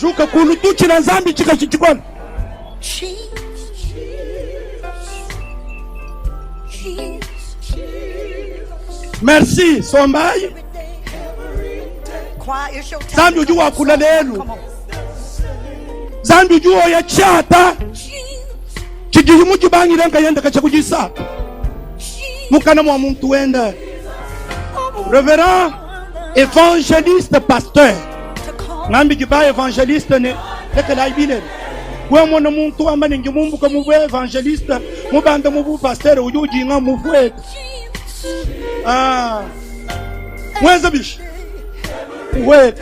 Juka kulutuchi na zambi chika chichikwana. Merci sombai. Zambi ujua kula lelu. Zambi ujua ya chata. Chijihimu jibangi lenga yenda kachakujisa. Mukana mwa muntu wenda. Reverend évangéliste pasteur. Nambi jiba évangéliste ne leke la ibile. Kwa mwana muntu amba ningi mumbu ka mubu évangéliste mubanda mubu pasteur ujuji nga mubu. Mweza bish. Uwe.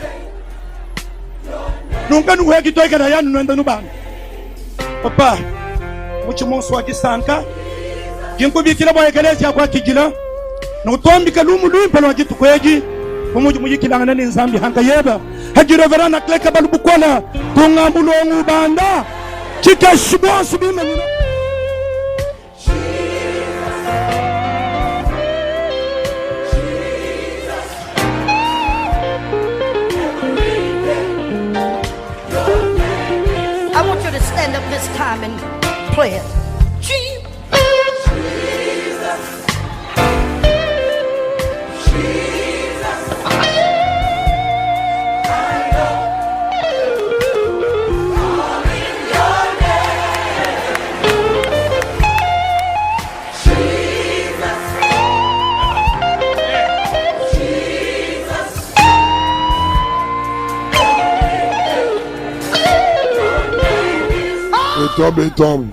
Nunga nuwe kitoika na yanu nwenda nubanga. Papa, muchi monsu wa kisanka. Jinko bikila mwa ekelezi ya kwa kijila. Na utombi kalumu luimpalo wa kitu kweji. Kumuji mujikilanga nani nzambi hanka yeba. Haji reverana kleka balubukola. Tungamulongu banda. Chika shibonsu bime nuna. I want you to stand up this time and play it. Jesus. Tom.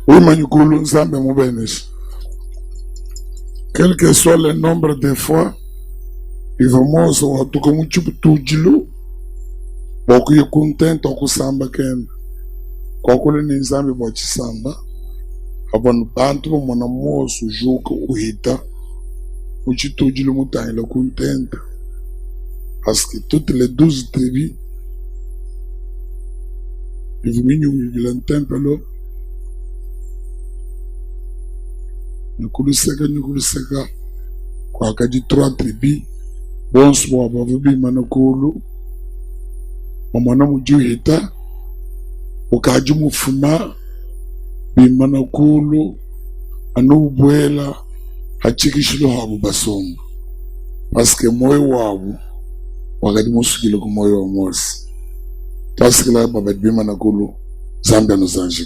Oui, Manukulu, Nzambe Moubenesh. Quel que soit le nombre de fois, il va mozo wa tukamuchupu tujilu. Boku ye content oku samba ken. Kwa kule ni Nzambe mwachi samba. Abanu bantu mwana mozo joka uhita. Uchi tujilu mutani la content. Parce que toutes les 12 tribus Iviminyu temple nukuliseka kwa kaji 3 tribus bonso abavubi manakulu mwana mujuhita ukaji mufuma bimanakulu anubwela hachikishilo habu basonga parce que moyo wabu wakati musukile ku moyo wa Mose. Parce que là, Babet Bima Nakulu, Zambia nous ange.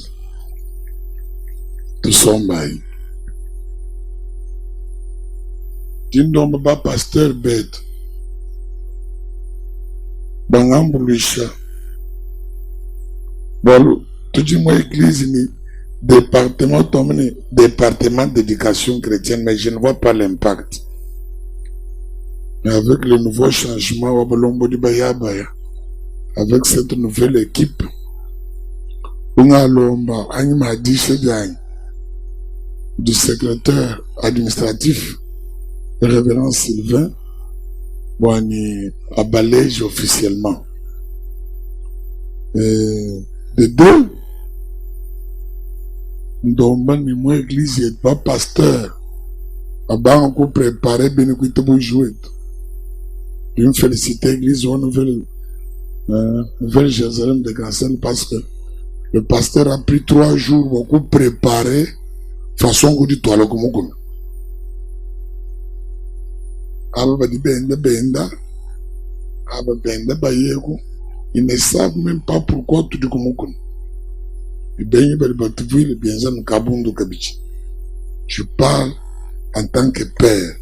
Tout sombaï. Dindo Baba pasteur bête. Bangambulisha. Bon, tout dit moi église ni département d'éducation chrétienne, mais je ne vois pas l'impact. Mais avec le nouveau changement, Wabalombo di Bayabaya. Avec cette nouvelle équipe, on a l'omba, Anima Dichediagne, du secrétaire administratif, le révérend Sylvain, on y a balayé officiellement. De deux, Ndomba ni moi église et pas pasteur, a bas encore préparé, bien écouté pour jouer. Je me félicite l'église, on nouvelle Jérusalem de Grassel parce que le pasteur a pris 3 jours beaucoup préparé façon que du toile comme on ils ne savent même pas pourquoi tout dit comme on je parle en tant que père.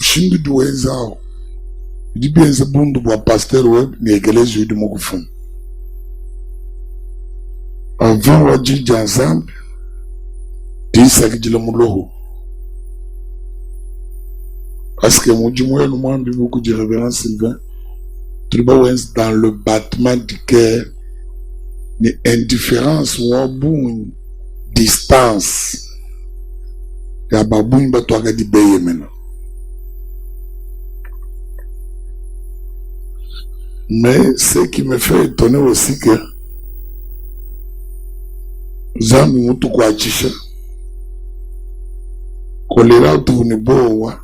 Je dis bien c'est bon de voir pasteur web mais que les yeux de mon fond. Avant on dit ensemble, dis ça que dit le moulo. Parce que mon Dieu moi nous demande beaucoup de révérence Sylvain. Tu vas dans le battement du cœur ni indifférence wabu distance ya babu bato akadi beye mena. Mais ce qui me fait étonner aussi que Zambi mutu kwa chisha kolera tourne bowa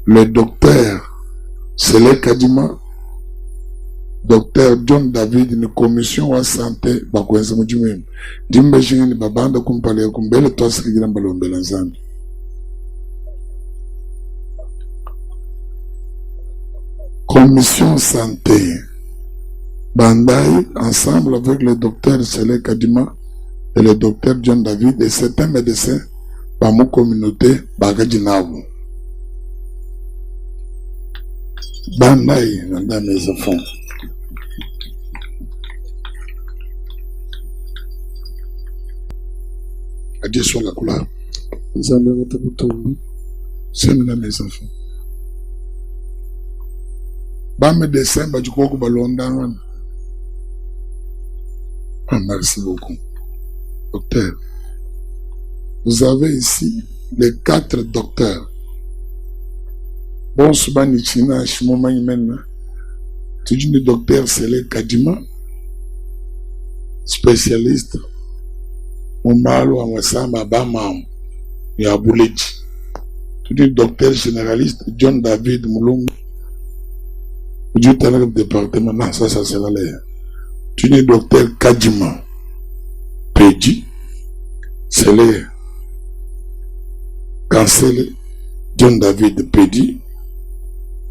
le docteur Sele Kadima, docteur John David, une commission de santé, bakwenza mujumem. Dimbe jingini babanda kumpale kumbele twasiki jina mbalombele nzambi. Commission santé. Bandai, ensemble avec le docteur Sele Kadima et le docteur John David et certains médecins, par mon communauté, Bagajinavu. Bandai, dans mes enfants. Adieu sur la couleur. C'est mes enfants. Bam dessin, bah, du coup, Balondan. Ah, merci beaucoup. Docteur, vous avez ici les 4 docteurs. Bon, Subani China, Shimoma Imena. Tu dis le docteur Sele Kadima, spécialiste. Moumalo Amasama Bamam, Yabuleji. Tu dis le docteur généraliste John David Moulombo. Tu dis le département, non, ça c'est la l'air. Tu dis le docteur Kadima, Pedi, Sele, Cancel, John David Pedi,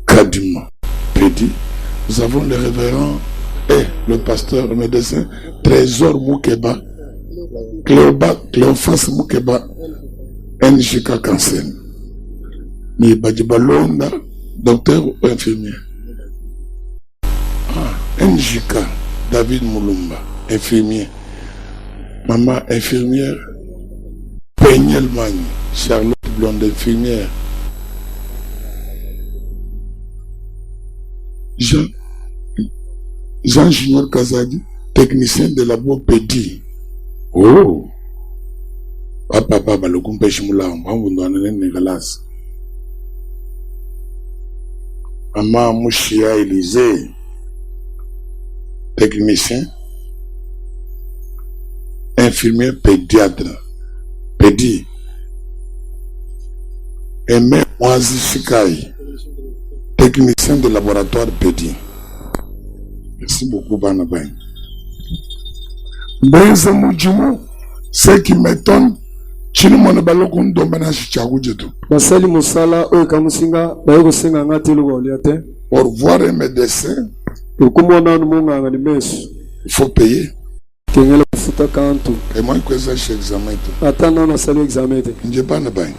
Kadima, Pedi. Nous avons le révérend et le pasteur, le médecin, Trésor Moukeba, Cléophas Moukeba, NJK Cancel. Mais Badjibalonda, docteur ou infirmier. NJK, David Moulumba, infirmier. Maman infirmière, Pegnel Magne, Charlotte Blonde, infirmière. Jean Junior Kazadi, technicien de labo Pedi. Oh! Papa, le kumpe shimula, on va nous galas. Maman Mouchia Élysée, technicien, infirmier pédiatre, Pedi. Et même Moazi Shikai, technicien de laboratoire Pedi. Merci beaucoup, Banabay. Benza Mujimo, ce qui m'étonne, Chinoumane Balokun Domenashi Chagoujeto. Basali Moussala, Okamusinga, Bayo Singa Natilu Liate. Pour voir un médecin, il faut payer. Et moi, je suis examen. Attends, on a salué examen. Je pas na bain.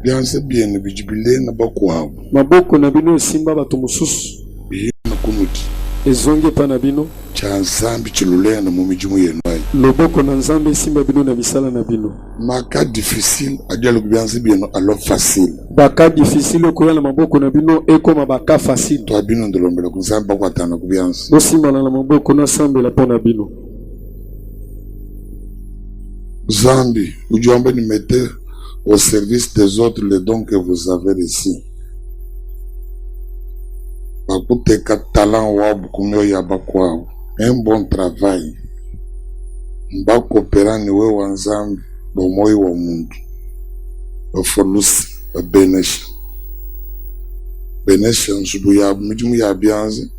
Bien, c'est bien, le jubilé n'a pas quoi. Maboko Nabino Simba Batumusus. Et na kumuti. Et Zonge Panabino. Chanzambi Chilulé na Mumijumu Yenwai. Loboko Nanzambe Simba Bino Nabisala Nabino. Ma cas difficile, à dire le bien, c'est bien, alors facile. Baka difficile, au courant de Maboko Nabino, et comme Baka facile. Toi, bien, de l'homme, le conseil, pas quoi t'en as bien. Aussi, mal à la Maboko Nasambe la Ponabino. Zambi, vous devez nous mettre au service des autres les dons que vous avez ici. Bakute talent wa bukumyo ya bakwa. Un bon travail. Mba coopérant ni we wanzambi bomoi wa mundu. Ofolusi benesha. Benesha nsubu ya mijumu ya bianze.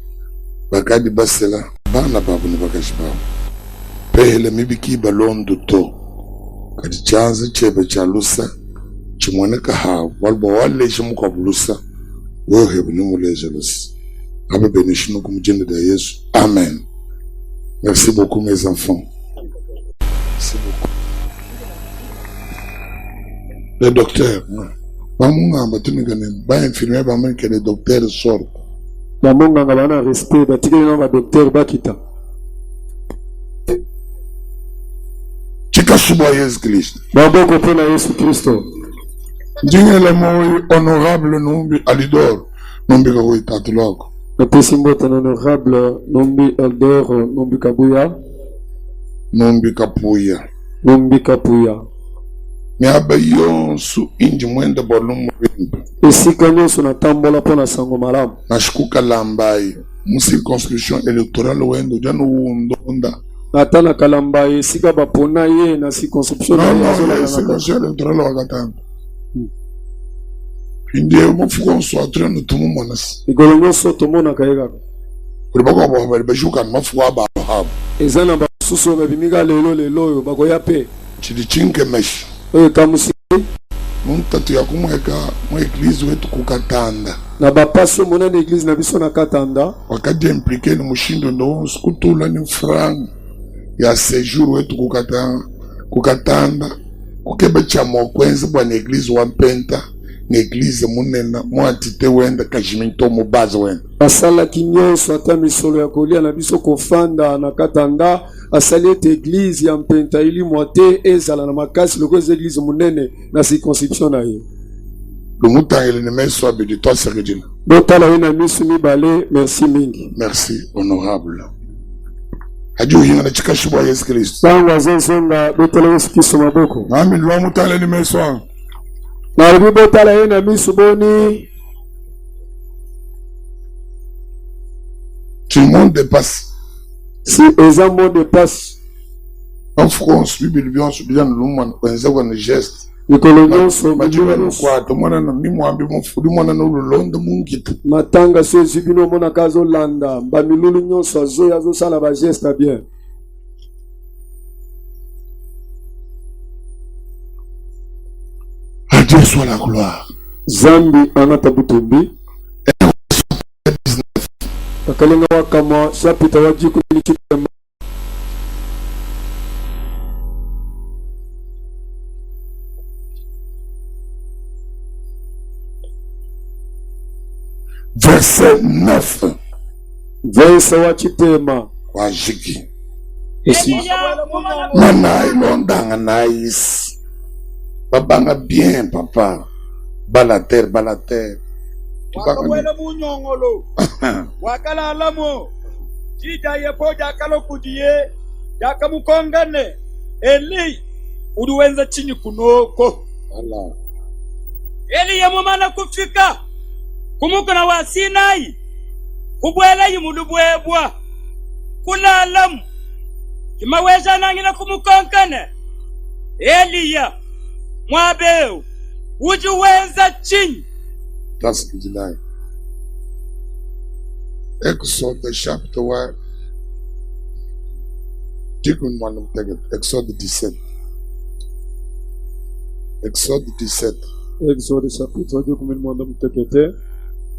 Bakadi basela bana babu ni bakashibabu. Pehele mibiki balondo to. Kati chanze chebe chalusa. Chimwaneka hawa. Walbo wale shimu kwa bulusa. Wewe ni muleze lusi. Abe beneshi nous comme Dieu de Jésus. Amen. Merci beaucoup mes enfants. Merci beaucoup. Le docteur, bamunga batuni ganen, ba infirmier ba man que le docteur sort. Bamunga ngabana respect batikeli na ba docteur bakita. Chikashuba Yesu Kristo. Baboko pona Yesu Kristo. Ndiye le moi honorable numbi alidor numbi ko itatuloko. Notre symbole honorable, Nombi Elder, Nombi Kabuya. Nombi Kapuya. Nombi Kapuya. Me abayon su inji mwenda bolumu wimba. Ici, quand nous sommes en tambola pour la sangomalam. Nashkuka lambai. Mu circonscription électorale wendo jano wundonda. Natana kalambai, sika bapona ye na circonscription. Non, circonscription électorale wakatanga. Indie mufuko nswatira nutumu monasi. Igolonyo soto mona kayega. Kulibako abo bajuka mufuko aba habo. Ezana basuso babimiga lelo bakoya pe. Chidi chinke mesh. Kamusi. Muntatu ya kumweka mwa eglise wetu kukatanda. Na bapasi mona na eglise na biso na katanda. Wakati impliqué ni mushindo ndo skutula ni franc ya séjour wetu kukatanda. Kukebe cha mokwenzi bwa na eglise wampenta. Ni eglise munena mwatite wenda kajimito mubazi wenda. Asala kinyonso ata misolo ya kolia na biso kofanda na katanda. Asali ete eglise ya mpenta ili mwate ezala na makasi loko eza eglise munene na circonscription na ye. Lumutangele ni meso abidi toi seredina. Botala wena misu mibale, merci mingi. Merci, honorable. Haju hinga na chikashibwa Yesu Kristo. Bangwa zensonga botala Yesu Kristo maboko. Nami lwa mutangele ni meso. Na rubi botala wena misu boni. Tout le monde dépasse. Si eza mot de passe. En France, Bible bien bien l'homme penser qu'on geste. Nikolonyo so majua kwa to mwana ni mwambi mufudi mwana no lolonda mungita. Matanga so zibino mona kazo landa, ba milulu nyonso azo sala ba geste bien. À Dieu soit la gloire. Zambi anata butumbi. Akalenga wakama chapita wajiku nichitema. Verset 9. Verset wachitema. Wajiki. Esi. Manai londanga nice. Babanga bien papa. Balater. Wakawele munyongolo. Wakala alamo. Jija yepo jakalo kudiye. Jaka mukongane. Eli. Uduwenza chini kunoko. Allah. Eli yemumana kufika. Kumukuna wa Sinai. Kubwela yimulubwebwa. Kuna alamu. Kimaweza nangina kumukongane. Eliya. Mwabeu. Ujuwenza chini. That's the July. Exode chapter 1. Exode 17. Exode 17. Exode chapitre 17.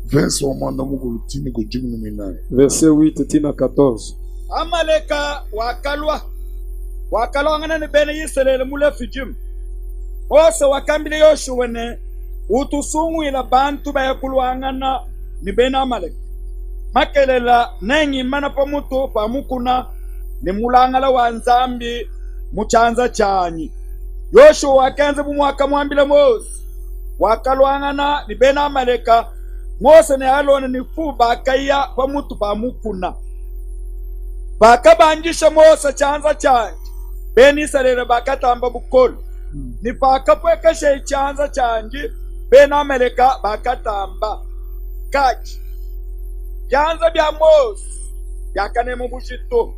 Verset au monde mugulutini kujimu minaye. Verset 8 tina 14. Amaleka wakalwa ngana ne bene Israel mule fijim. Ose wakambile Yoshua utusungu ila bantu bayakulwangana ni bene Amaleka. Makelela nengi mana pamutu pamukuna ni mulangala wa nzambi muchanza chanyi. Yoshua wakenze bumwaka mwambile Mose. Wakalwangana ni bene Amaleka. Mose ne alona ni fu bakaya pamutu pamukuna. Bakabanjisha Mose chanza chanyi. Bene Israel bakatamba bukolo. Ni bakapweka she chanza chanji. Bene Amaleka bakatamba kaji. Byanza bya Mose yakane mu bushito.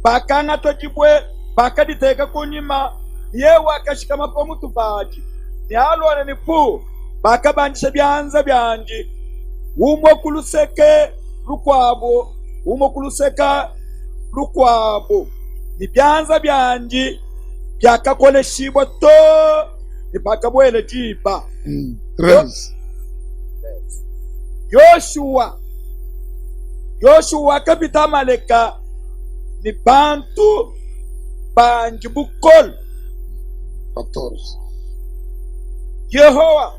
Bakanga tojibwe bakaditeka kunyima yewe akashikama pamutu baji. Ni alona ni fu bakabanjisha byanza byanji. Umo kuluseke lukwabo. Umo kuluseka lukwabo. Ni byanza byanji byakakoleshibwa to ipakabwele jipa. Yoshua kapita Amaleka ni bantu banji bukol. 14. Yehowa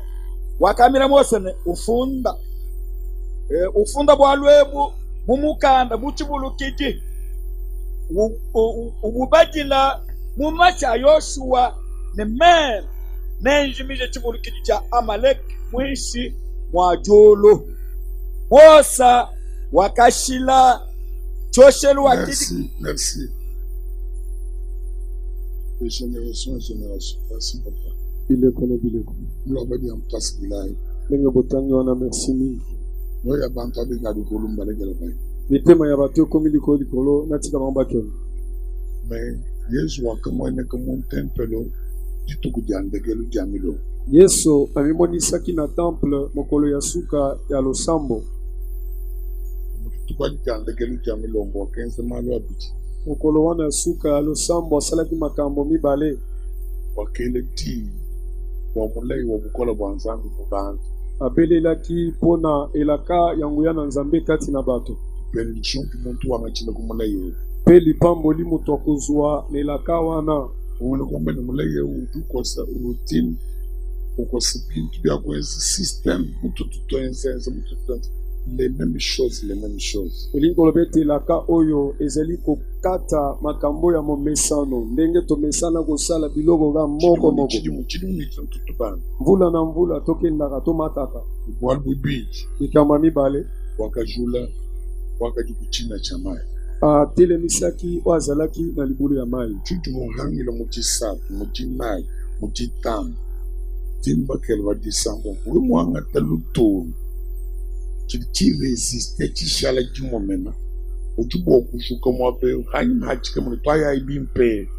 wakamira Mose ne ufunda. Ufunda bwalwebu mumukanda buchibulukiji. Ububajila mumacha Yoshua ne men nenjimije chibulukiji cha Amalek mwishi mwajolo. Mosa wakashila choshelu wakidi Merci, merci. De génération en génération. Merci, papa. bileko na bileko Nous avons dit en place qu'il a. ndenge botangi wana merci mingi Nous avons entendu qu'il y a du colombe à l'église. mitema ya bato ekomi likolo likolo natika bango bakende Mais Yesu akamwene kama tempelo dituku diandegelu diamilo. yesu amimonisaki na temple mokolo ya suka ya losambo Tukwa diandegelu diamilo mbo 15 malo abiti. mokolo wana ya suka ya losambo asalaki makambo mibale Wakele ti wa mulai wa bukola bwanzangu mubantu. abelelaki mpona elaka ya nguya na nzambe kati na bato Benediction ki muntu wangachile kumulai yo. mpe lipamboli moto akozwa na elaka wana Uwele kumbe ni mulai yo utukosa routine. Ukosa pintu bya kwezi system. Mutu tutoenzenze mutu tutoenzenze. Les mêmes choses, les mêmes choses. elingi koloba ete elaka oyo ezali kokata makambo ya momesano ndenge tomesana kosala biloko ka moko moko Chidimu mitu tutubana. mvula na mvula tokendaka tomataka Bwali bwibiji. likama mibale Wakajula. Wakajikuchina chamai. atelemisaki oyo azalaki na libulu ya mai Tutu muhangila muchisatu, muchinai, muchitamu. Timbakele wadisambo. Uri muhanga talutonu. Chiri resiste chishala chimomena. Uchubo kushuka mwape. Hanyi mhachike mune. Twaya ibimpe.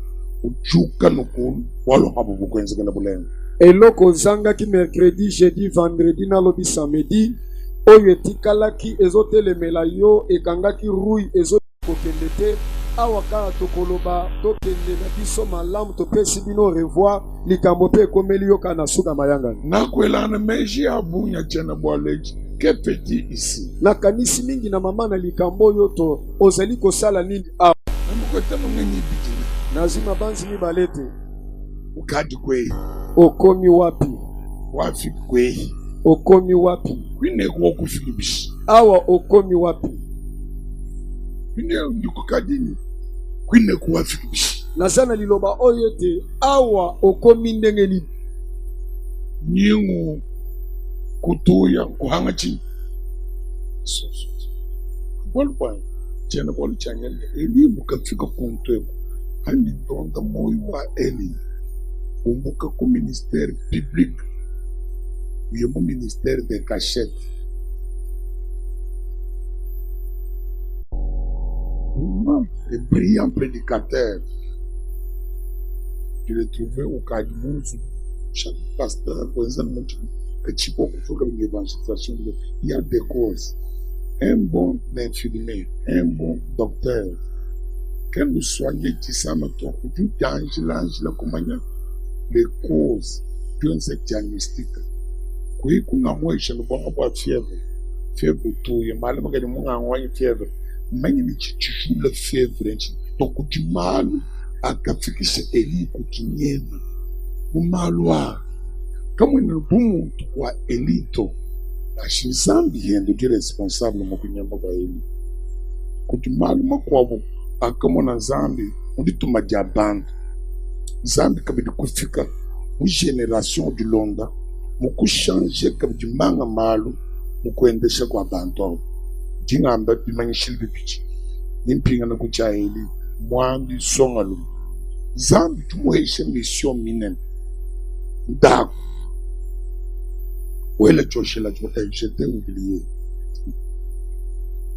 Uchuka nukunu. Walo hapo bukwenze kena bulenga. eloko ozangaki mercredi jeudi vendredi nalobi samedi oyo etikalaki ezotelemela yo ekangaki rui ezokokende te awa kaka tokoloba tokende na biso malamu topesi bino revoir likambo mpe ekomeli yo kaka na suka mayangani Nakwelana meji abunya chena bwaleji. Que petit ici. nakanisi mingi na mama na likambo oyo to ozali kosala nini awa Namukwete mungenyi bidina. nazwi mabanzi mibale te Ukadi kwe. okomi wapi Wafi kwe. okomi wapi Kwine kwa kufilibishi. awa okomi wapi Kwine yukukadini. Kwine kwa filibishi. naza na liloba oyo ete awa okomi ndenge nini Nyingu kutuya kuhanga chini. Walpa chena kwa chanyele elimu kafika kuntweko. Hani donda moyo wa eli. Umbuka ku ministère public. Uyemo ministère de cachette. Le brillant prédicateur. Je l'ai trouvé au Kadimouzu. Chaque pasteur, pour exemple, l'évangélisation, il y a des causes. Un bon infirmier, un bon docteur, quand nous soignons, les causes d'un diagnostic. Kui kuna mwisho ni kwa fièvre. Fièvre tu ya mali magani munga ngwanyi fièvre. Manyi ni chichula fièvre nchi. Tokujimalu akafikisha eli kukinyema. Umalwa. Kama ni bumuntu wa elito. Ashizambi yendo di responsable mu kunyamba kwa eli. Kujimalu makwabo akamona zambi undituma jabanda. Zambi kabidi kufika mu generation du londa. Muku changer kabidi manga malu mukuendesha kwa bantu. Jingamba bimanyishili bipichi. Nimpinga na kuchaeli mwangi songalu. Zambi tumuheshe mission minen. Ndaku. Wele choshela jete oublié.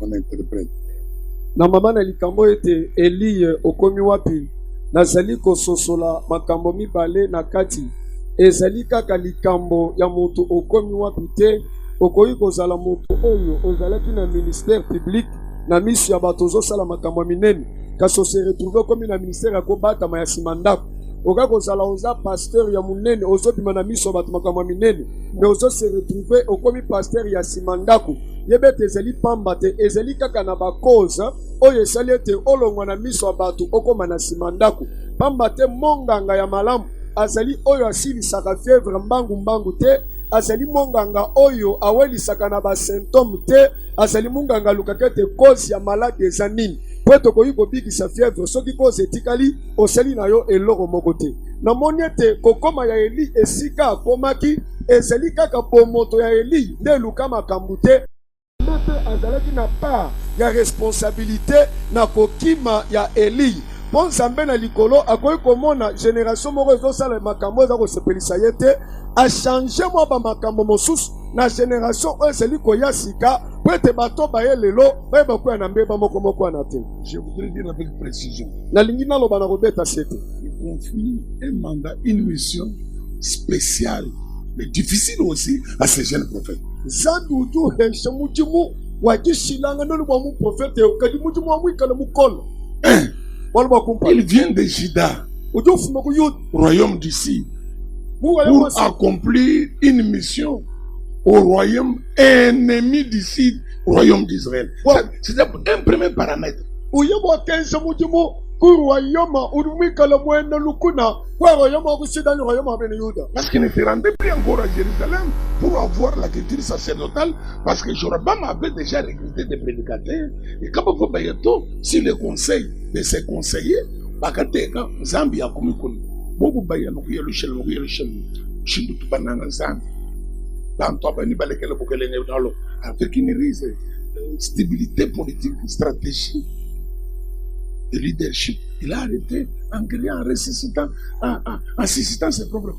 On interprète. na mama na likambo ete eli okomi wapi nazali kososola makambo mibale na kati ezali kaka likambo ya moto okomi wapi te okoki kozala moto oyo ozalaki na ministère public na miso ya bato ozosala makambo minene kasi ose retrouve okomi na ministère ya kobatama ya nsima ndako oka kozala oza pasteur ya munene ozobima na miso ya bato makambo minene me ozose retrouve okomi pasteur ya nsima ndako yebe ete ezali pamba te ezali kaka na bakoza oyo esali ete olongwa na miso ya bato okoma na nsima ndako pamba te monganga ya malamu azali oyo asilisaka fièvre mbangu te azali monganga oyo awelisaka na basymptôme te azali monganga alukaka ete cause ya malade eza nini po tokoki kobikisa fièvre soki cause etikali osali na yo eloko moko te namoni ete kokoma ya eli esika akomaki ezali kaka bomoto ya eli nde eluka makambo te azalaki na part ya responsabilité na kokima ya Eli. Bon Nzambe na likolo akoki komona génération moko ezosala makambo eza kosepelisa ye te, achange mwa bamakambo mosusu na génération oyo ezali koya sika po ete bato baye lelo bayeba koya na mbeba moko moko wana te. Je voudrais dire avec précision. Nalingi naloba na kobeta sete. Il confie un mandat, une mission spéciale, mais difficile aussi à ces jeunes prophètes. Zandudu hesha mujimu wajishilanga nolu wa mu prophète kadi mujimu wa mwikala mukola. Il vient de Juda, royaume d'ici, pour accomplir une mission au royaume ennemi d'ici, royaume d'Israël. C'est un premier paramètre. Parce qu'il ne se rendait plus encore à Jérusalem pour avoir la culture sacerdotale, parce que Jorobam avait déjà recruté des prédicateurs. Et quand on va sur le conseil de ses conseillers, bakateka Zambia kumikuni. Bobu baya no yelushel no yelushel. Shindu tubananga Zambia. Tanto abani balekele bokele ne dalo avec une riche stabilité politique, stratégie de leadership. Il a arrêté en criant, en ressuscitant, en suscitant ses propres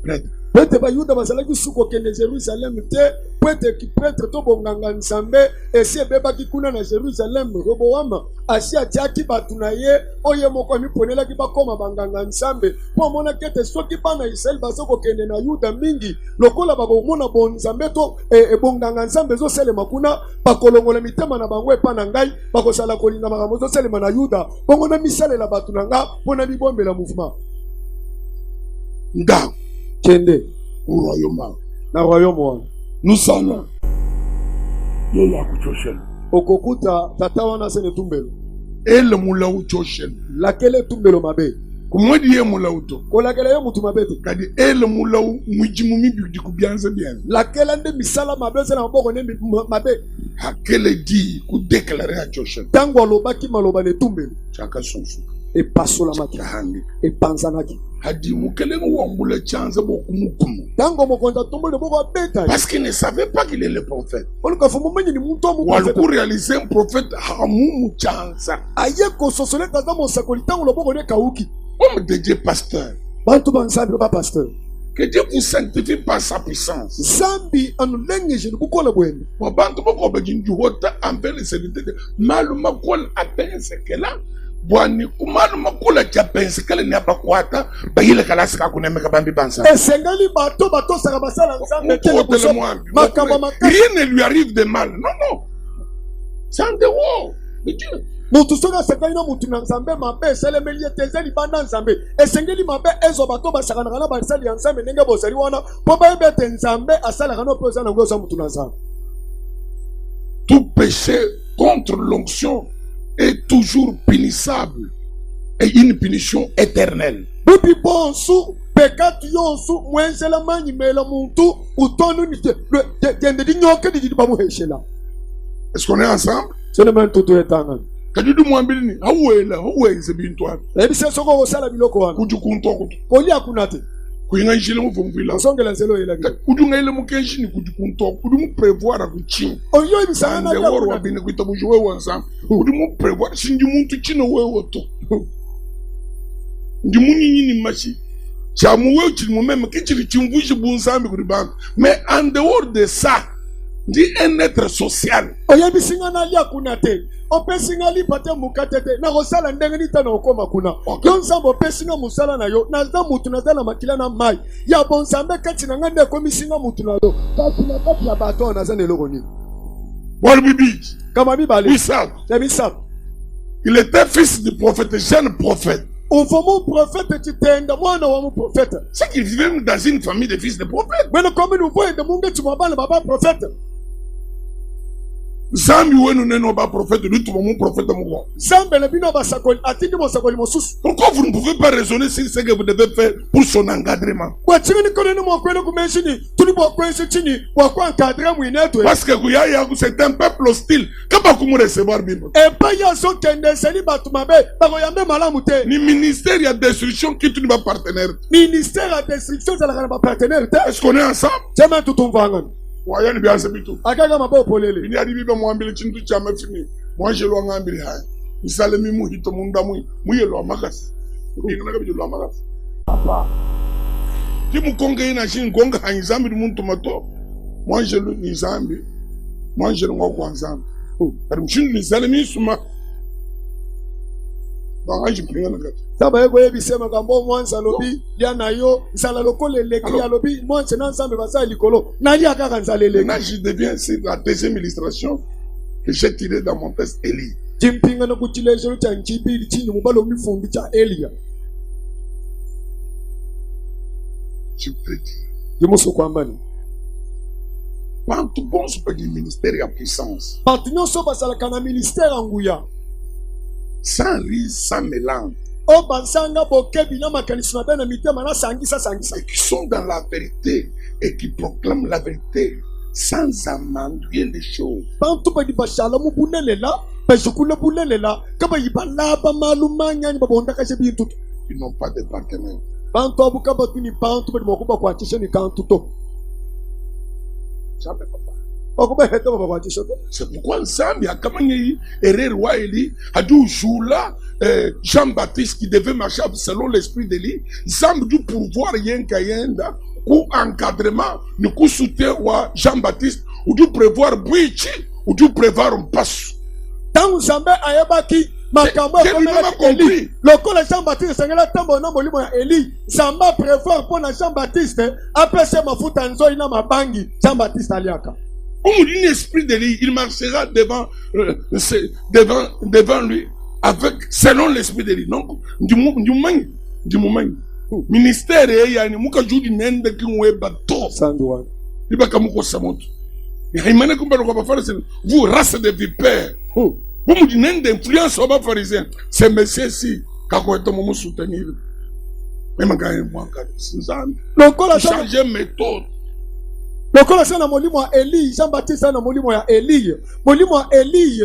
prêtres. Pete bayuda bazalaki suko kende Jerusalem te, pete ki prêtre to bonganga nzambe esi ebebaki kuna na Jerusalem. Roboama asi atiaki batu na ye oye moko miponelaki bakoma banganga nzambe po mona kete soki bana Israel bazoko kende na Yuda mingi lokola bakomona bon nzambe to bonganga nzambe ezoselema kuna bakolongola mitema na bango epa na ngai bakosala kolinga makambo ezoselema na Yuda bongo na misalela batu na nga mpona bibombela mouvement Ndao kende au royaume. Na royaume wana Nous sommes là kuchoshel. Okokuta tata wana sene tumbelo. El mulau choshel. Lakele tumbelo mabe. Kumwedi ye mulau to. Kolakele yo mutu mabe te. Kadi el mulau mwijimumi biku bianze bien. Lakele nde misala mabe se na mboko ne mabe. Hakele di ku déclarer a choshel. Tango alobaki maloba ne tumbelo. Chaka sonsu. E pasola maki. Kahandi. E panzanaki. Hadi mukele ngwambule chanze bokumukumu. Tango mokonza tumbelo boko beta. Parce qu'il ne savait pas qu'il est le prophète. Oluka fumu menyi ni muntu omu. Walku réaliser un prophète hamumu chanza. Ayeko sosole kaza mosakoli tango loboko ne kauki. Homme de Dieu pasteur. Bantu bansabi ba pasteur. Que Dieu vous sanctifie par sa puissance. Zambi anulengi je bukola bwene. Wabantu boko bajinju hota envers les serviteurs. Maluma kol apense kela. Bwani kumanu makula cha pense kale ni abakwata bayile kalasika kunemeka bambi bansa. Esengali bato saka basala nzambe tele makamba. Rien ne lui arrive de mal. Non non. C'est un devoir de Dieu. Mutu soka sekali na mutu na nzambe mabe selemeli etenzeli banda nzambe. Esengeli mabe ezo bato basaka na basali ya nzambe ndenge bozali wana po bayebe te nzambe asala kana po za na ngoza mutu na nzambe. Tout péché contre l'onction est toujours punissable et une punition éternelle. Bibi bonsu pekatu yonsu mwenzela manyi mela muntu utonu ni de di nyoke di bamu heshela. Est-ce qu'on est ensemble? C'est le même tout etanga. Kadidu mwambili ni haweze bintwa. Ebi sesoko osala biloko wana. Kujukunto kutu. Koli akunate. Kuinga njile mvumvila. Osongela nzelo yela. Kudunga ile mukenshi ni kujukunto. Kudumu prevoir kuchi. Oyo ibisana na kwa woro wabine kuita bujuwe wansa. Kudumu prevoir shinji muntu chino wewe to. Ndi munyini machi. Chamu wewe chini mumeme kichiri chimvuji bunsambi kuribanga. Mais en dehors de ça, ndi un être social. Oyo bisinga na lia kunate. Opesinga li pate mukatete na kosala ndenge ni tana okoma kuna. Yo nzambo opesinga musala na yo na za mutu na zala makila na mai. Ya bon nzambe kati na ngande komisinga mutu na yo. Kati na kati ya bato na zane eloko nini. Bon bibi. Kama bibale. Isaac. Il était fils du prophète, jeune prophète. Ufomu prophète titenda mwana wa mu prophète. C'est qu'il vivait dans une famille de fils de prophète. Mais comme nous voyons de mungu tumabana baba prophète. Zambi wenu neno ba prophète, lui tout mon prophète mon. Zambi le bino basakoli atindi mosakoli mosusu. Pourquoi vous ne pouvez pas raisonner sur ce que vous devez faire pour son encadrement? Kwa chini kono mo kwelo kumeshini tuli bo kwense chini kwa kwa encadrer mu ineto. Parce que kuyaya c'est un peuple hostile. Kaba kumu recevoir Bible. E pa ya so tende seli batu mabe ba ko yambe malamu te. Ni ministère ya destruction qui tu pas partenaire. Ministère ya destruction za la ba partenaire te. Est-ce qu'on est ensemble? Jema tutumvanga. Waya ni bianse bitu. akaka mabo polele Bini adi bibe mwambile chintu chama fini. Mwanje lo ngambile hai. Misale mi muhito munda muye lo makasi. Ngina kabi lo makasi. Papa. Ti mukonge ina shin konga hanzambi muntu mato. Mwanje lo ni zambi. Mwanje lo ngwa zambi. Ari mshin ni sale mi suma. Bangaji pinga na kati. saba yeko yebisema kambo mwanza lobi ya nayo nzala lokole leki ya lobi mwanza na nzambe basa likolo nali akaka nzala leki Maintenant, je deviens ici la deuxième illustration que j'ai tirée dans mon texte Élie. jimpinga na kuchilejelo cha nchibili chini mubalo mifumbi cha Elia Je voudrais dire, jimuso kwambani quand tu penses pas du ministère à puissance, bantu nyonso basalaka na ministère anguya sans riz, sans mélange, o bansanga bokebi na makanisi na bena mitema na sangisa et qui sont dans la vérité et qui proclament la vérité sans amendouiller les choses. bantu badi bashala mu bunelela bajukula bunelela kaba yibalaba malumanya ni babonda kashe bintu Ils n'ont pas de partenaire. bantu abuka batu ni bantu badi makuba kwa chishe ni kantu to Jamais papa. bakuba heta baba kwa chishe to C'est pourquoi Zambia, comment il est roi Élie, a dit jour là, Jean-Baptiste qui devait marcher selon l'esprit d'Élie, Zambia du pouvoir rien qu'ayenda, ou encadrement, ne coup soutien ou Jean-Baptiste, ou du prévoir Bouichi, ou du prévoir un passe. tangu zambe ayabaki makambo J'ai vraiment compris. lokola Jean-Baptiste sengela tambo na molimo ya Eli zamba prévoir pour na Jean-Baptiste apese mafuta nzoi na mabangi Jean-Baptiste aliaka Comme dit l'esprit d'Élie, il marchera devant lui, avec, selon l'esprit d'Élie. Donc, du moment, ministère, il y a une mouka joudi nende qui moué bateau. sanduwa Il va comme ça monte. Vous, race de vipères, vous me dites nende influence au bas pharisien. C'est monsieur-ci, quand on est mon soutenir. Même quand il est moins lokola changer méthode. lokola sana molimo ya Eli Jean-Baptiste na molimo ya Eli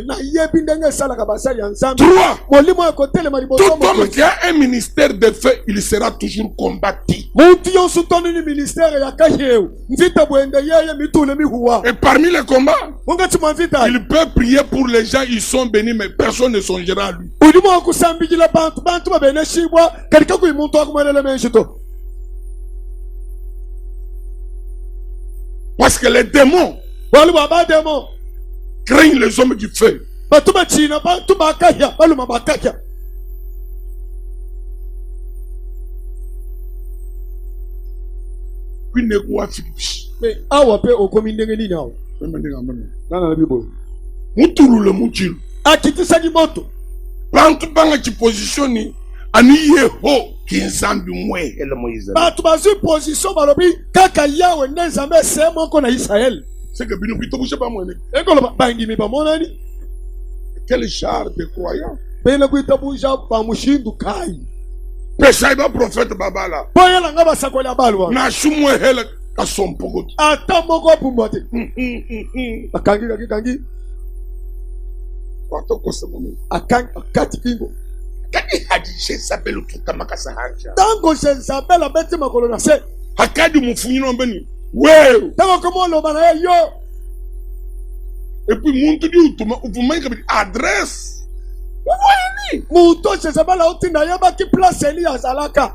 na yebi ndenge salaka basali ya nzambe 3. molimo ya kotelema liboso Tout homme qui a un ministère de fait, il sera toujours combattu. mutu yonso toni ni ministère ya kaheu nzita bwende yeye mitule mihuwa Et parmi les combats, ungati mavita il peut prier pour les gens, ils sont bénis, mais personne ne songera à lui. ulimo wa kusambijila bantu babene shibwa katika kuimuntu akumwelele menshito Parce que les démons wali babademo craignent les hommes du feu. batu bachina bantu bakahya baluma bakahya Puis ne quoi Philippe. me awa pe okomi ndenge nini awa nana na bibo Mutulu le mutilu. akitisaki moto Bantu banga qui positionne ani yeho qui nzambi mwe ele Moïse. batu bazwi position balobi kaka yawe nde nzambe se moko na Israel C'est que bino pito bouche pas mwene. ekoloba bandimi bamonani Quel char de croyants. pele kuita buja bamushindu kai Pesa iba prophète babala. boyelanga basakoli ya balwa Na shumwe hele ka sompoko. ata moko apumbwa te kangi Wato kosa mwene. akati kingo Kadi hadi s'appelle tout kamakasa hanja. tango Jezabel abeti makolo na se Hakadi mufunyino mbeni. Wewe. tango komo oloba na ye yo Et puis muntu di utuma uvuma kabidi adresse. muto Jezabel autinda yebaki place Eli azalaka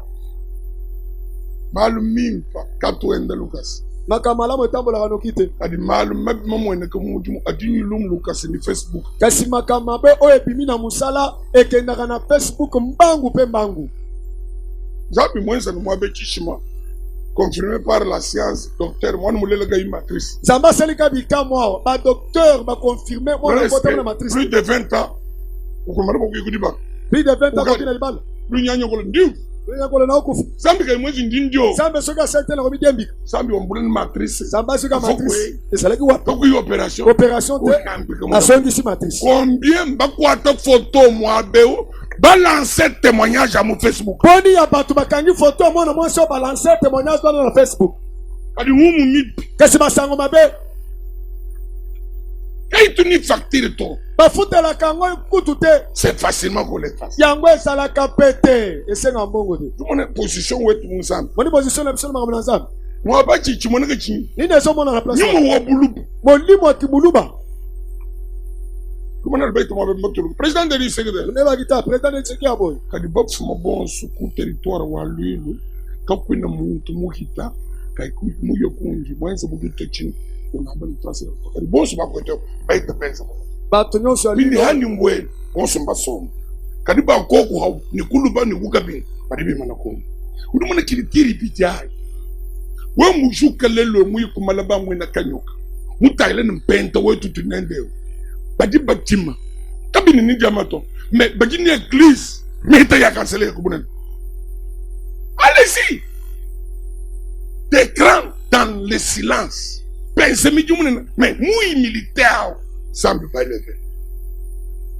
Malu mimpa katuenda Lucas. makamalamu etambolaka noki te Adi malu mabima mwene ke mujumu adini lum Lucas ni Facebook. kasi makamabe oyo ebimi na mosala ekendaka na Facebook mbangu mpe mbangu Zabi mwenza no mwabe chishima. Confirmé par la science, docteur moi mulele ga matrice. nzambe asalika bikamo awa badocteur bakonfirme mwana kotama na matrice Plus de 20 ans. Ukumara ko kudiba. plus de 20 ans kokina libala Lu nyanyo ko ndio. yakolo na okufa Zambi kay mwezi ndio. nzambe soki asalitelaka omidembika Zambi ombuleni matrice. nzambe asoki Faut matrice ezalaki wapi Toko yi opération. opération te asongisi matrice Combien bakwata photo mwabeo balancer témoignage à mon Facebook. poni ya bato bakangi foto ya mwana mwasi oyo balanse témoignage wana na Facebook Adi ngumu mipi. kasi basango mabe Kay tu ni facture to. bafutelaka yango kutu te C'est facilement qu'on les fasse. yango ezalaka pe te esenga mbongo te Tout mon position où est tout ensemble. moni position na biso na makambo na nzambe Moi, pas chichi, mon chichi. Nini ezomona na place. Nous, on boulou. Molimo kimuluba. Comment on appelle le président de l'ICD? Ne va kita président de Tseki aboy. Quand il boxe mon bon sous territoire ou à l'huile, quand il n'a monté mon hita, quand il mouille konji, moi c'est beaucoup de technique. On a besoin de tracer. Quand il bosse ma côté, pas être bête. Bato nyonso ali. Bini hani mwe, on se masom. Quand il va encore pour ni kuluba ni kukabi, pas de bien manakom. Ou de mon équilibre pitié. Wa mujuka lelo mui kumalaba mwe na kanyoka. Mutaile mpenta wetu tunende. Badi batima. Kabini ni diamato. Mais badi ni église. Mais t'as ya cancellé kubunen. Allez-y. Des crans dans le silence. Pensez mais mui militaire semble pas lever.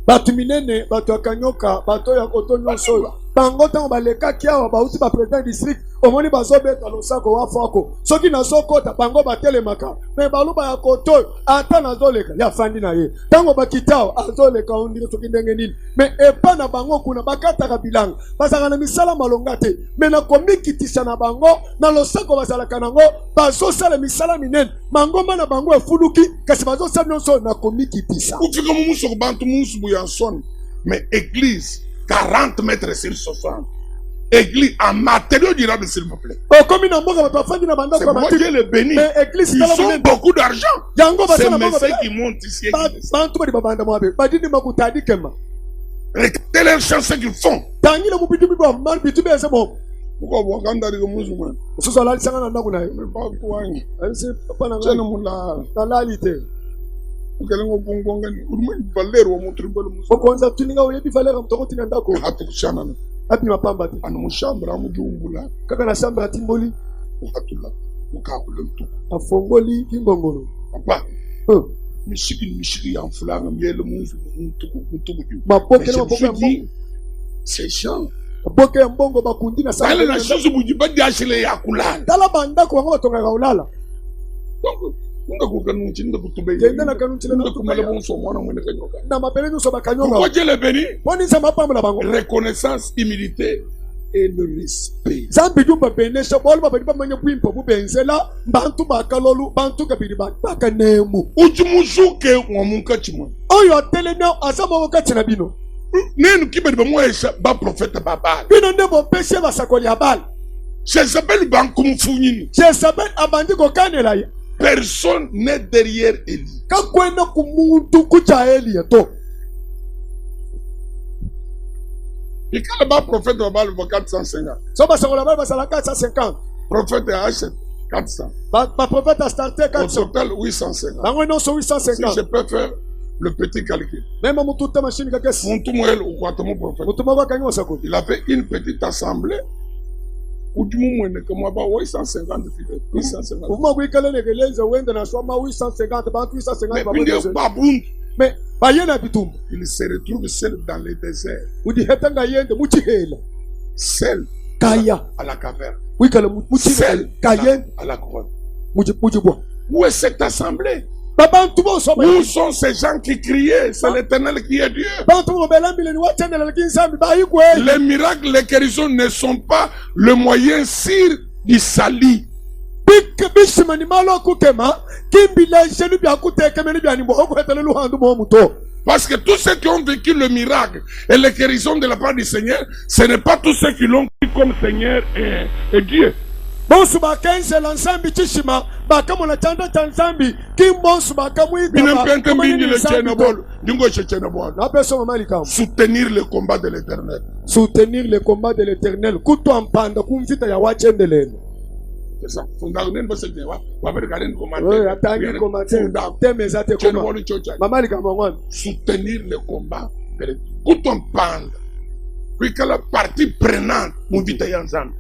Bato minene, bato akanyoka, bato ya koto nyonso. Bango tango baleka kiawa bauti ba président district omoni bazobeta losako wa fako soki nazokota bango batelemaka me baluba ya koto ata nazoleka ya fandi na ye tango bakitao azoleka ondire soki ndenge nini me epa na bango kuna bakataka bilanga bazalaka na misala malonga te me na komikitisha na bango na losako bazalaka nango bazosala misala minene mangomba na bango efuluki kasi bazosala nyonso na komikitisa ufika mumusoko bantu musu buyansoni mais église 40 mètres sur 60. Église en matériaux durables, s'il vous plaît. C'est moi qui les bénis. Ils ont beaucoup d'argent. C'est messieurs qui montent ici. Regardez les chansons qu'ils font. Pourquoi vous regardez les musulmans? Ces gens pourquoi Dieu les bénit? Reconnaissance, humilité et le respect. Personne n'est derrière Élie. Et quand le prophète va le 450. Prophète Hachet 400. Prophète a starté 400. Au total 850. Si je peux faire le petit calcul. Il a fait une petite assemblée. Ou du moins, que moi, 850 fidèles. 850. Mais il se retrouve seul dans le désert. Seul à la caverne. Seul à la grotte. Où est cette assemblée? Où sont ces gens qui criaient? C'est l'Éternel qui est Dieu. Les miracles, les guérisons ne sont pas le moyen sûr du salut. Parce que tous ceux qui ont vécu le miracle et les guérisons de la part du Seigneur, ce n'est pas tous ceux qui l'ont pris comme Seigneur et Dieu. Soutenir le combat de l'Éternel. Soutenir le combat de l'Éternel. C'est ça. Soutenir le combat. Quand on parle, la partie prenante, nous vivons ensemble.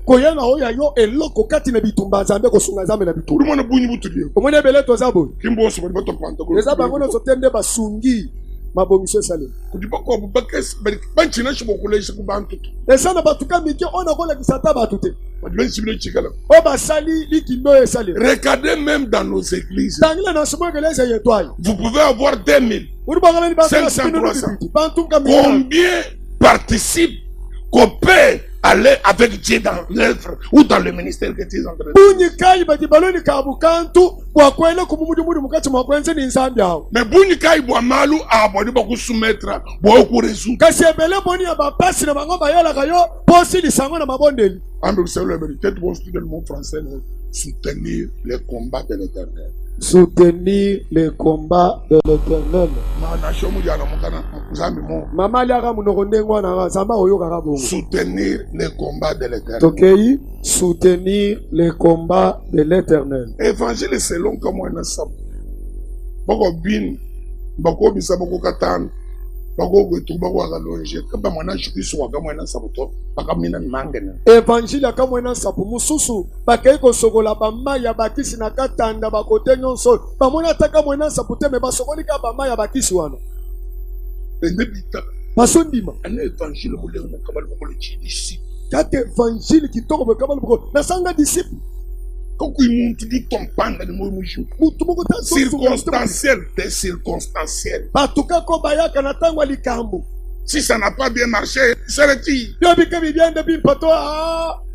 Koyana oya yo eloko kati na bitumba nzambe kosunga nzambe na bitumba. Uri mwana bunyi butulio. Omone bele tozabo. Kimbo so bato panta ko. Eza bango no sotende basungi mabongiso sale. Kudiba ko bubakes banchi na shibo kulesha kubantu. Eza na batuka mike ona kola kisata batute. Badwen sibile chikala. O basali likindo esale. Regardez même dans nos églises. Tangila na somo église yetwai. Vous pouvez avoir 2000. Uri bangala ni 500, 300. Combien participent, coopèrent à aller avec Dieu dans l'œuvre ou dans le ministère que tu es en train de faire. bunyi kai bati baloni ka bukantu bwakwele kumumudu mukati mwakwenze ni nzambi awo. Mais buni kai bwa malu abodi baku soumettre bwa ku résoudre. Kasi ebele boni ya bapasi na bango bayola kayo posi lisango na mabondeli. Ambe c'est la vérité de le mot français, soutenir les combats de l'Éternel. Soutenir les combats de l'Éternel. Mama liaka munokonde ngwana zamba oyoka kabongo. Soutenir les combats de l'Éternel. Tokei soutenir les combats de l'Éternel. Évangile selon comment on a ça. Boko bin, boko bisa boko katan, boko kwetu boko akalonje. Kaba mwana jukisu waka mwana sabuto, baka mina mangena. Évangile kama mwana sapu mususu, bakaiko sokola bama ya bakisi na katanda bakote nyonso. Bamona taka mwana sapu te me basokoli ka bama ya bakisi wana. Bendebita. Basondima. Ane évangile mulengo na kabali boko le chidisi. Kate évangile kitoko be kabali boko na sanga disciple. Kako imuntu du tompanda ni mo muju. Mutu moko ta Circonstanciel, des circonstanciel. batuka ko bayaka na tango likambo. Si ça n'a pas bien marché, c'est le tir. Yobi kabi biende bimpato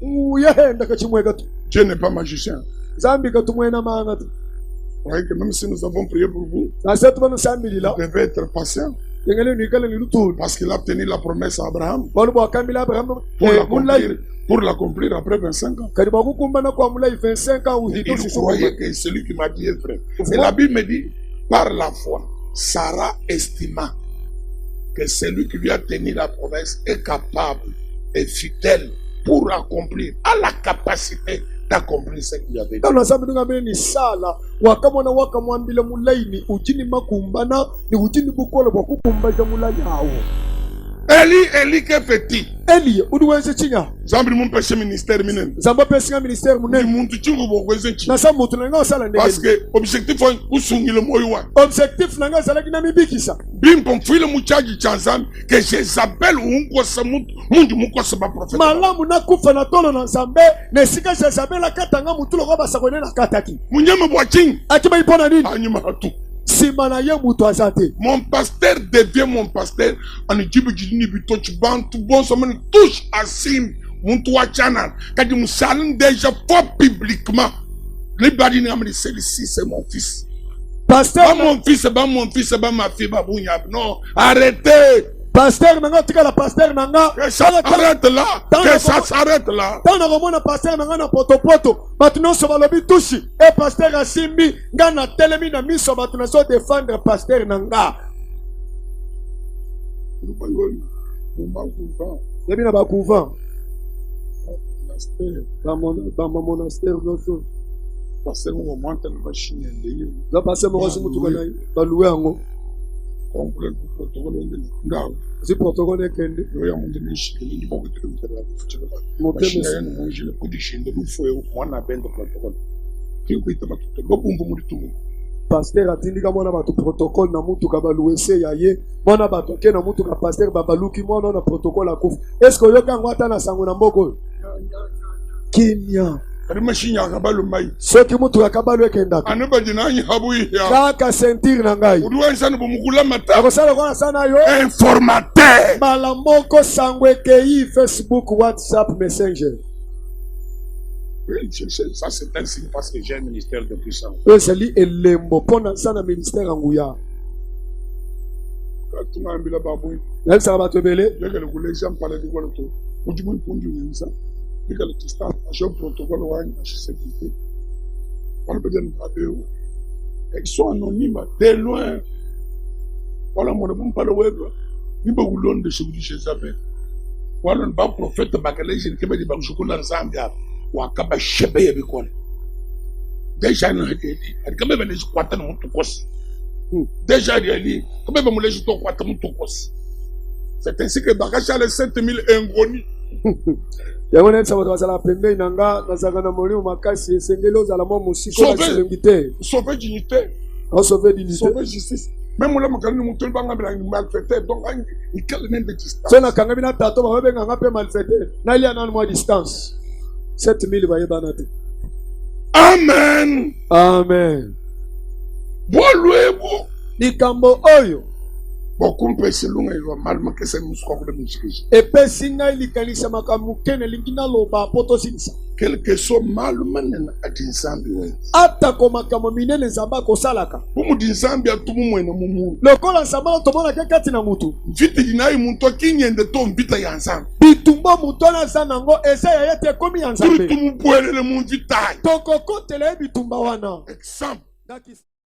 uyenda kachimweka tu. Dieu n'est pas magicien. Zambi katumwena manga tu. Vous voyez que même si nous avons prié pour vous, Na setu bano sambi vous la. devez être patient. Yengele ni kale ni lutu. Parce qu'il a tenu la promesse à Abraham Bano bo kamila Abraham pour l'accomplir après 25 ans. kadi bakukumba na kwa mulai 25 ans Il uhito sisi croyait que celui qui m'a dit est vrai. Et la Bible me dit, par la foi, Sarah estima que celui qui lui a tenu la promesse est capable et fidèle pour accomplir, a la capacité d'accomplir ce qu'il avait dit. Kana sambi dunga mbele ni sala wakamona wakamwambile mulai ni ujini makumbana ni ujini bukolo bwa kukumba ja mulai hawo. Eli que petit. Eli uduwenze chinya. Zambri mon péché ministère minen. Zamba pesinga ministère Ni munene. muntu chingo bokwenze chi. Na samu tunanga sala Parce ndenge. que objectif est usungi le moyo wa. Objectif nanga sala kina mibikisa. Bimpo mfile muchaji chanzam que Jezabel unko sa mundu muko sa ba prophète. Malamu na kufa na tolo na nzambe na sika Jezabel akatanga mutulo kwa basakone na kataki. Munyama bwaching. Akiba ipona nini? Anyuma hatu. Simana ye mutu azate. Mon pasteur devient mon pasteur. En Égypte, je dis que tout bon, ça me touche à sim. Mon toit channel. Quand je me salue déjà fort publiquement. Les badines m'ont dit, celui-ci, c'est mon fils. Pasteur, Pas mon fils, c'est pas mon fils, c'est pas ma fille, babounia. Non, arrêtez. pasteur nanga tika la pasteur nanga. Que ça s'arrête là. Que ça s'arrête là. Tana komona pasteur nanga na poto. Batu nyonso balobi tushi. E pasteur asimbi nga na telemi na miso batu na so défendre pasteur nanga. Yebi na bakuva. Dans mon monastère nyonso. Pasteur mo monte na machine ndenge. Na pasteur mo kosi mutu kana baluwe yango. Complète protocole de ngao. Si protocole kende. Yo ya mundu mishikili ndi boko te mutera kufuchira. Mokeme Machine no mujile kudishinde lufoyo mwana bende protocole. Kinkuita batuto bobumbu muri tumu. pasteur atindika mwana bato protocole na mutuka baluwese ya ye mwana bato ke na mutuka pasteur babaluki mwana na protocole akufa. Est-ce que yoka ngwata na sango na mboko kimya Mashinya akabalu mai. soki mutu akabalu ekenda Aneba jinanyi habu ya. kaka sentir na ngai Uduwa insani bumukula mata. akosala kwa sana yo Informateur. mala moko sangwe kei Facebook WhatsApp Messenger. Oui, ça c'est un signe parce que j'ai un ministère de puissance. Ezali elembo pona sana ministère nguya Tungambila babu. nalisa bato ebele Yekele kuleja mpale di kwa luto. Ujibu ipunju nisa. Yekele tista. Asho protocole wani na sécurité. On peut dire nous. Ils sont anonymes de loin. Voilà mon bon pas le web. Ni ba ulon de chez Jezabel. Voilà un bon prophète bakaleje kebe di bakshukula Zambia. Wakaba shebe yebi kwa. Déjà na hedi. Kebe bene kwata na mtu kosi. Déjà ali. Kebe be muleji to kwata mtu kosi. C'est ainsi que Bakacha les 7000 ingoni. yango neti bato bazala pembeni na nga nazalaka na molimo makasi esengeli ozala mwa mosiko na kilengi te Sauver dignité. osauve dignité Sauver justice. Même là, je ne sais pas si malfaiteur. Donc, il y a une distance. so nakanga bina tato babenganga mpe malfaiteur nalia nano mwa distance 7000 bayebana te. Amen. Amen. Bon, likambo oyo Bokumpe selunga yo malma kese musko ko mishikisha. epesi ngai likanisa makambo kene elingi naloba po tosilisa. Quel que soit malma nena atinsambi we. Atako makambo minene nzambe akosalaka. Bumu dinsambi atumu mwena mumu. Lokola nzambe tomonaka kati na mutu. Vite dinayi muntu akinyende to mbita ya nzambe. Bitumba mutu anaza nango eza ya yete ekomi ya nzambe. Tumu bwelele mu vitayi. Tokokotela bitumba wana. Exemple.